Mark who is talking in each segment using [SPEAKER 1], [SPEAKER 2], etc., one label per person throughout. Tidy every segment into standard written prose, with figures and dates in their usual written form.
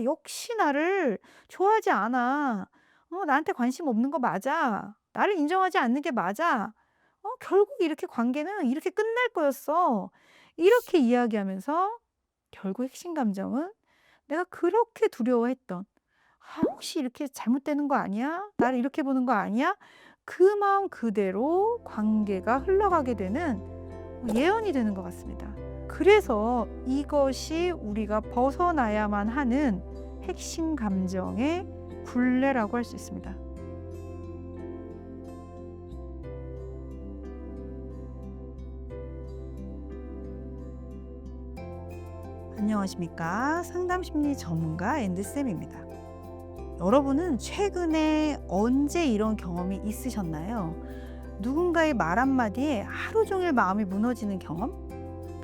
[SPEAKER 1] 역시 나를 좋아하지 않아. 나한테 관심 없는 거 맞아. 나를 인정하지 않는 게 맞아. 결국 이렇게 관계는 이렇게 끝날 거였어." 이렇게 이야기하면서 결국 핵심 감정은 내가 그렇게 두려워했던 '아 혹시 이렇게 잘못되는 거 아니야? 나를 이렇게 보는 거 아니야?' 그 마음 그대로 관계가 흘러가게 되는 예언이 되는 것 같습니다. 그래서 이것이 우리가 벗어나야만 하는 핵심 감정의 굴레라고 할 수 있습니다. 안녕하십니까. 상담심리 전문가 앤드쌤입니다. 여러분은 최근에 언제 이런 경험이 있으셨나요? 누군가의 말 한마디에 하루 종일 마음이 무너지는 경험?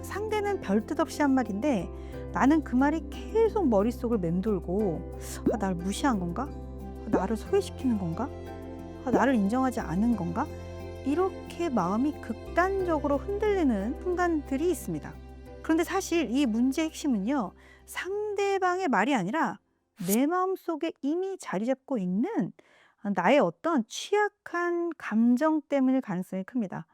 [SPEAKER 1] 상대는 별 뜻 없이 한 말인데 나는 그 말이 계속 머릿속을 맴돌고, 나를 무시한 건가? 나를 소외시키는 건가? 나를 인정하지 않은 건가? 이렇게 마음이 극단적으로 흔들리는 순간들이 있습니다. 그런데 사실 이 문제의 핵심은요, 상대방의 말이 아니라 내 마음속에 이미 자리 잡고 있는 나의 어떤 취약한 감정 때문일 가능성이 큽니다.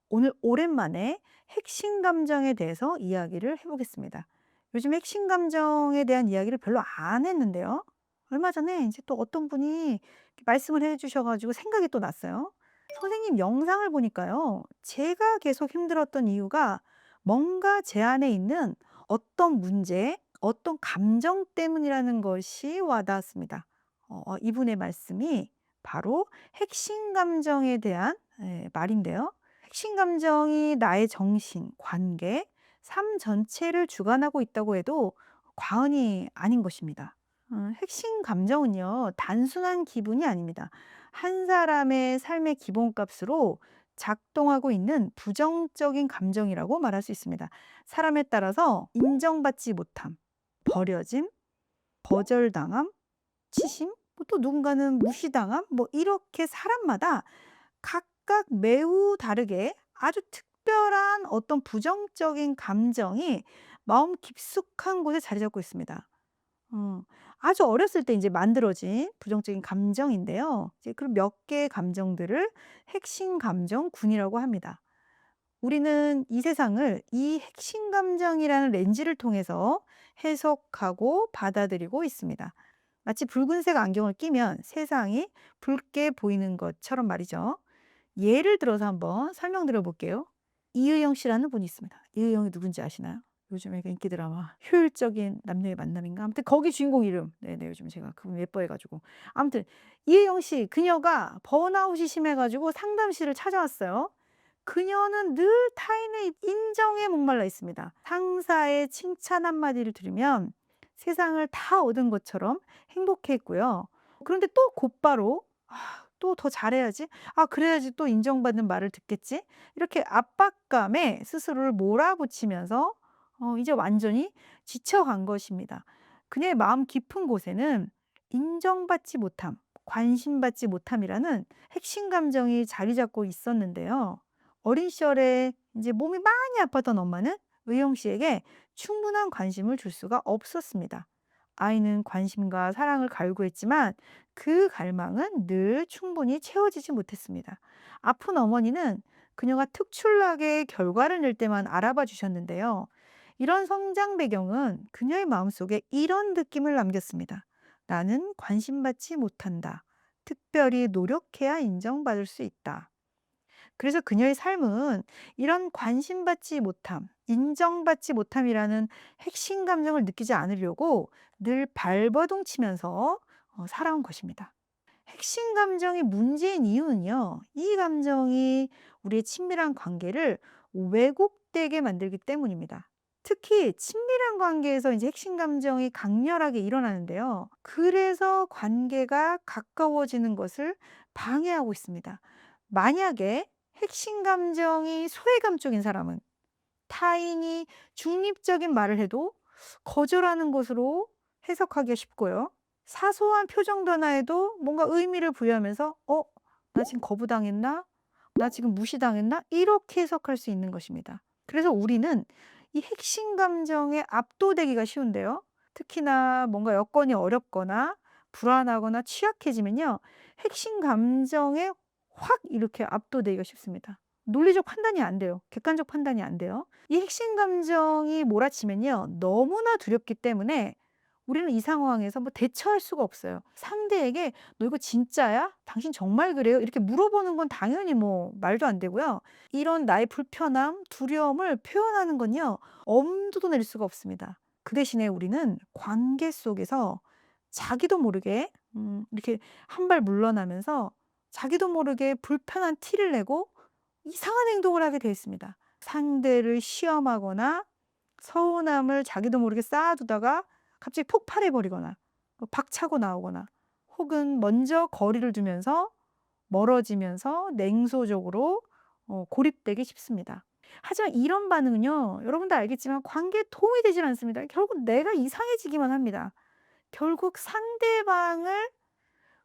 [SPEAKER 1] 오늘 오랜만에 핵심 감정에 대해서 이야기를 해보겠습니다. 요즘 핵심 감정에 대한 이야기를 별로 안 했는데요. 얼마 전에 이제 또 어떤 분이 말씀을 해주셔가지고 생각이 또 났어요. 선생님 영상을 보니까요, 제가 계속 힘들었던 이유가 뭔가 제 안에 있는 어떤 문제, 어떤 감정 때문이라는 것이 와닿았습니다. 이분의 말씀이 바로 핵심 감정에 대한 말인데요. 핵심 감정이 나의 정신, 관계, 삶 전체를 주관하고 있다고 해도 과언이 아닌 것입니다. 핵심 감정은요, 단순한 기분이 아닙니다. 한 사람의 삶의 기본값으로 작동하고 있는 부정적인 감정이라고 말할 수 있습니다. 사람에 따라서 인정받지 못함, 버려짐, 거절당함, 치심, 또 누군가는 무시당함, 이렇게 사람마다 각각 매우 다르게 아주 특별한 어떤 부정적인 감정이 마음 깊숙한 곳에 자리 잡고 있습니다. 어, 아주 어렸을 때 이제 만들어진 부정적인 감정인데요. 이제 그런 몇 개의 감정들을 핵심 감정군이라고 합니다. 우리는 이 세상을 이 핵심 감정이라는 렌즈를 통해서 해석하고 받아들이고 있습니다. 마치 붉은색 안경을 끼면 세상이 붉게 보이는 것처럼 말이죠. 예를 들어서 한번 설명드려 볼게요. 이의영 씨라는 분이 있습니다. 이의영이 누군지 아시나요? 요즘에 그 인기 드라마 효율적인 남녀의 만남인가? 아무튼 거기 주인공 이름. 네네, 요즘 제가 그분 예뻐해 가지고. 아무튼 이의영 씨, 그녀가 번아웃이 심해 가지고 상담실을 찾아왔어요. 그녀는 늘 타인의 인정에 목말라 있습니다. 상사의 칭찬 한마디를 들으면 세상을 다 얻은 것처럼 행복해했고요. 그런데 또 곧바로 또 더 잘해야지. 그래야지 또 인정받는 말을 듣겠지. 이렇게 압박감에 스스로를 몰아붙이면서 이제 완전히 지쳐간 것입니다. 그녀의 마음 깊은 곳에는 인정받지 못함, 관심받지 못함이라는 핵심 감정이 자리 잡고 있었는데요. 어린 시절에 이제 몸이 많이 아팠던 엄마는 의용 씨에게 충분한 관심을 줄 수가 없었습니다. 아이는 관심과 사랑을 갈구했지만 그 갈망은 늘 충분히 채워지지 못했습니다. 아픈 어머니는 그녀가 특출나게 결과를 낼 때만 알아봐 주셨는데요. 이런 성장 배경은 그녀의 마음속에 이런 느낌을 남겼습니다. 나는 관심받지 못한다. 특별히 노력해야 인정받을 수 있다. 그래서 그녀의 삶은 이런 관심받지 못함, 인정받지 못함이라는 핵심 감정을 느끼지 않으려고 늘 발버둥 치면서 살아온 것입니다. 핵심 감정이 문제인 이유는요, 이 감정이 우리의 친밀한 관계를 왜곡되게 만들기 때문입니다. 특히 친밀한 관계에서 이제 핵심 감정이 강렬하게 일어나는데요. 그래서 관계가 가까워지는 것을 방해하고 있습니다. 만약에 핵심 감정이 소외감 쪽인 사람은 타인이 중립적인 말을 해도 거절하는 것으로 해석하기가 쉽고요. 사소한 표정 변화에도 뭔가 의미를 부여하면서 나 지금 거부당했나? 나 지금 무시당했나? 이렇게 해석할 수 있는 것입니다. 그래서 우리는 이 핵심 감정에 압도되기가 쉬운데요. 특히나 뭔가 여건이 어렵거나 불안하거나 취약해지면요. 핵심 감정에 확 이렇게 압도되기가 쉽습니다. 논리적 판단이 안 돼요. 객관적 판단이 안 돼요. 이 핵심 감정이 몰아치면요. 너무나 두렵기 때문에 우리는 이 상황에서 뭐 대처할 수가 없어요. 상대에게 "너 이거 진짜야? 당신 정말 그래요?" 이렇게 물어보는 건 당연히 뭐 말도 안 되고요. 이런 나의 불편함, 두려움을 표현하는 건요. 엄두도 낼 수가 없습니다. 그 대신에 우리는 관계 속에서 자기도 모르게 이렇게 한 발 물러나면서 자기도 모르게 불편한 티를 내고 이상한 행동을 하게 돼 있습니다. 상대를 시험하거나 서운함을 자기도 모르게 쌓아두다가 갑자기 폭발해 버리거나 박차고 나오거나 혹은 먼저 거리를 두면서 멀어지면서 냉소적으로 고립되기 쉽습니다. 하지만 이런 반응은요. 여러분도 알겠지만 관계에 도움이 되질 않습니다. 결국 내가 이상해지기만 합니다. 결국 상대방을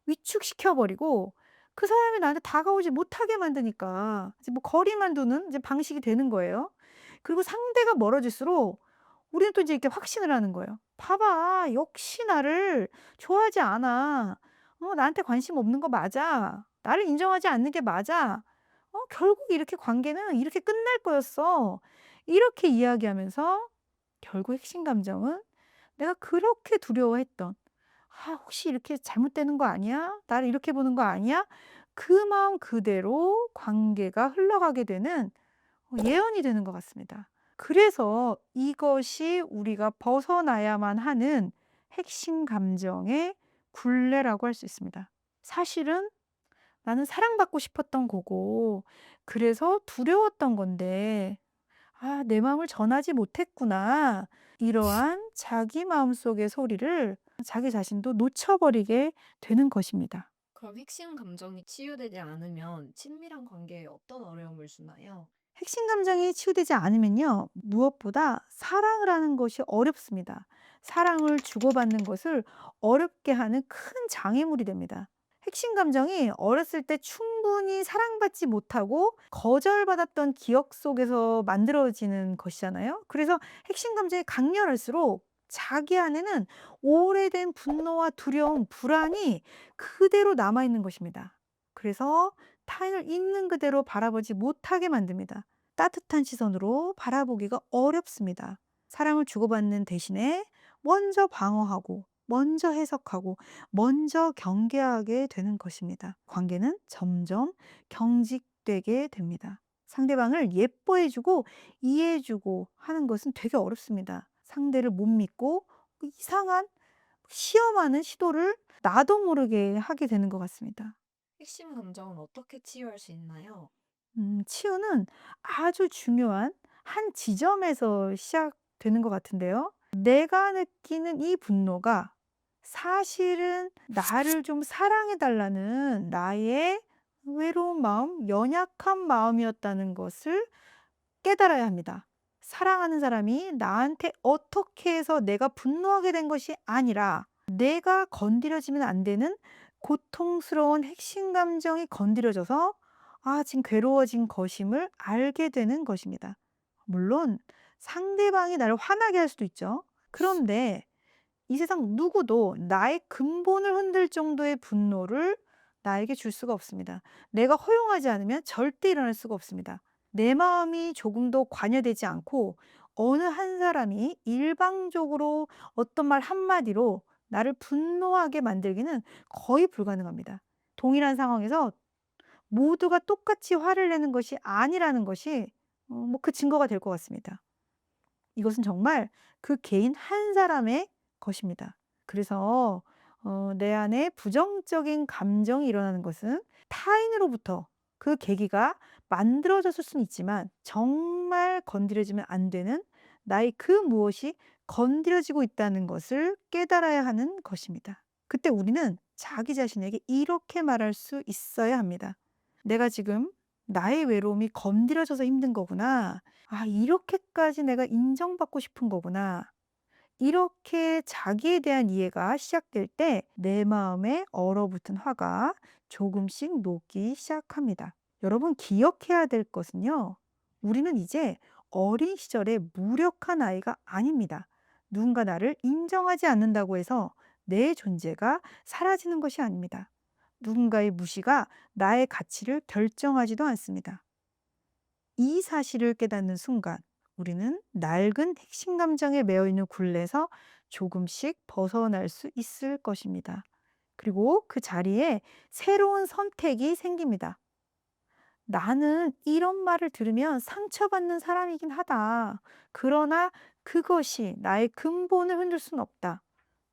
[SPEAKER 1] 위축시켜 버리고 그 사람이 나한테 다가오지 못하게 만드니까 이제 뭐 거리만 두는 이제 방식이 되는 거예요. 그리고 상대가 멀어질수록 우리는 또 이제 이렇게 확신을 하는 거예요. "봐봐. 역시 나를 좋아하지 않아. 나한테 관심 없는 거 맞아. 나를 인정하지 않는 게 맞아. 결국 이렇게 관계는 이렇게 끝날 거였어." 이렇게 이야기하면서 결국 핵심 감정은 내가 그렇게 두려워했던 '아 혹시 이렇게 잘못되는 거 아니야? 나를 이렇게 보는 거 아니야?' 그 마음 그대로 관계가 흘러가게 되는 예언이 되는 것 같습니다. 그래서 이것이 우리가 벗어나야만 하는 핵심 감정의 굴레라고 할 수 있습니다. 사실은 나는 사랑받고 싶었던 거고 그래서 두려웠던 건데 '아 내 마음을 전하지 못했구나.' 이러한 자기 마음속의 소리를 자기 자신도 놓쳐 버리게 되는 것입니다.
[SPEAKER 2] 그럼 핵심 감정이 치유되지 않으면 친밀한 관계에 어떤 어려움을 주나요?
[SPEAKER 1] 핵심 감정이 치유되지 않으면요. 무엇보다 사랑을 하는 것이 어렵습니다. 사랑을 주고받는 것을 어렵게 하는 큰 장애물이 됩니다. 핵심 감정이 어렸을 때 충분히 사랑받지 못하고 거절받았던 기억 속에서 만들어지는 것이잖아요. 그래서 핵심 감정이 강렬할수록 자기 안에는 오래된 분노와 두려움, 불안이 그대로 남아있는 것입니다. 그래서 타인을 있는 그대로 바라보지 못하게 만듭니다. 따뜻한 시선으로 바라보기가 어렵습니다. 사랑을 주고받는 대신에 먼저 방어하고, 먼저 해석하고, 먼저 경계하게 되는 것입니다. 관계는 점점 경직되게 됩니다. 상대방을 예뻐해주고 이해해주고 하는 것은 되게 어렵습니다. 상대를 못 믿고 이상한 시험하는 시도를 나도 모르게 하게 되는 것 같습니다.
[SPEAKER 2] 핵심 감정은 어떻게 치유할 수 있나요?
[SPEAKER 1] 치유는 아주 중요한 한 지점에서 시작되는 것 같은데요. 내가 느끼는 이 분노가 사실은 나를 좀 사랑해 달라는 나의 외로운 마음, 연약한 마음이었다는 것을 깨달아야 합니다. 사랑하는 사람이 나한테 어떻게 해서 내가 분노하게 된 것이 아니라 내가 건드려지면 안 되는 고통스러운 핵심 감정이 건드려져서 지금 괴로워진 것임을 알게 되는 것입니다. 물론 상대방이 나를 화나게 할 수도 있죠. 그런데 이 세상 누구도 나의 근본을 흔들 정도의 분노를 나에게 줄 수가 없습니다. 내가 허용하지 않으면 절대 일어날 수가 없습니다. 내 마음이 조금도 관여되지 않고 어느 한 사람이 일방적으로 어떤 말 한마디로 나를 분노하게 만들기는 거의 불가능합니다. 동일한 상황에서 모두가 똑같이 화를 내는 것이 아니라는 것이 뭐 그 증거가 될 것 같습니다. 이것은 정말 그 개인 한 사람의 것입니다. 그래서 내 안에 부정적인 감정이 일어나는 것은 타인으로부터 그 계기가 만들어졌을 수는 있지만 정말 건드려지면 안 되는 나의 그 무엇이 건드려지고 있다는 것을 깨달아야 하는 것입니다. 그때 우리는 자기 자신에게 이렇게 말할 수 있어야 합니다. "내가 지금 나의 외로움이 건드려져서 힘든 거구나. 이렇게까지 내가 인정받고 싶은 거구나." 이렇게 자기에 대한 이해가 시작될 때 내 마음에 얼어붙은 화가 조금씩 녹기 시작합니다. 여러분 기억해야 될 것은요. 우리는 이제 어린 시절의 무력한 아이가 아닙니다. 누군가 나를 인정하지 않는다고 해서 내 존재가 사라지는 것이 아닙니다. 누군가의 무시가 나의 가치를 결정하지도 않습니다. 이 사실을 깨닫는 순간 우리는 낡은 핵심 감정에 매여 있는 굴레에서 조금씩 벗어날 수 있을 것입니다. 그리고 그 자리에 새로운 선택이 생깁니다. 나는 이런 말을 들으면 상처받는 사람이긴 하다. 그러나 그것이 나의 근본을 흔들 수는 없다.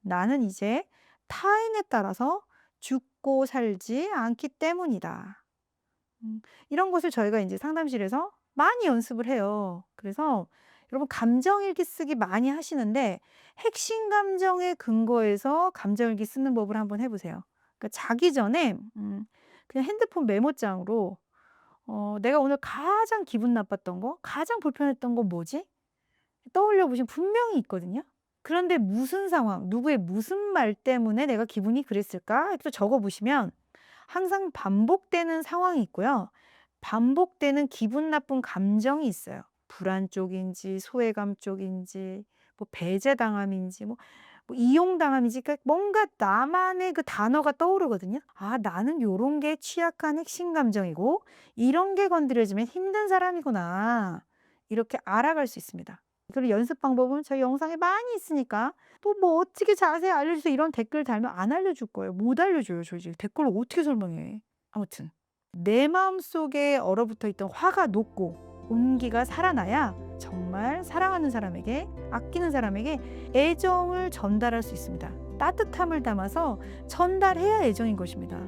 [SPEAKER 1] 나는 이제 타인에 따라서 죽고 살지 않기 때문이다. 이런 것을 저희가 이제 상담실에서 많이 연습을 해요. 그래서 여러분 감정일기 쓰기 많이 하시는데 핵심 감정에 근거해서 감정일기 쓰는 법을 한번 해보세요. 그러니까 자기 전에 그냥 핸드폰 메모장으로 내가 오늘 가장 기분 나빴던 거, 가장 불편했던 거 뭐지? 떠올려 보시면 분명히 있거든요. 그런데 무슨 상황, 누구의 무슨 말 때문에 내가 기분이 그랬을까? 이렇게 적어 보시면 항상 반복되는 상황이 있고요. 반복되는 기분 나쁜 감정이 있어요. 불안 쪽인지, 소외감 쪽인지, 뭐 배제당함인지, 뭐 이용당함인지, 그러니까 뭔가 나만의 그 단어가 떠오르거든요. 아, 나는 요런 게 취약한 핵심 감정이고, 이런 게 건드려지면 힘든 사람이구나. 이렇게 알아갈 수 있습니다. 그리고 연습 방법은 저희 영상에 많이 있으니까 또 뭐 어떻게 자세히 알려주세요 이런 댓글 달면 안 알려줄 거예요. 못 알려줘요. 저희 지금 댓글로 어떻게 설명해. 아무튼 내 마음속에 얼어붙어 있던 화가 녹고 온기가 살아나야 정말 사랑하는 사람에게, 아끼는 사람에게 애정을 전달할 수 있습니다. 따뜻함을 담아서 전달해야 애정인 것입니다.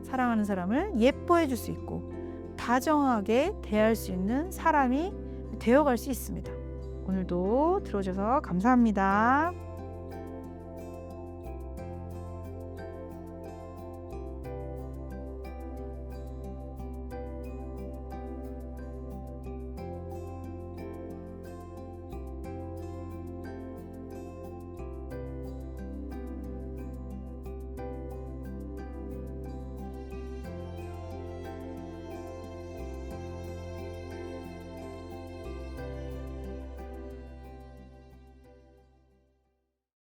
[SPEAKER 1] 사랑하는 사람을 예뻐해 줄 수 있고 다정하게 대할 수 있는 사람이 되어갈 수 있습니다. 오늘도 들어줘서 감사합니다.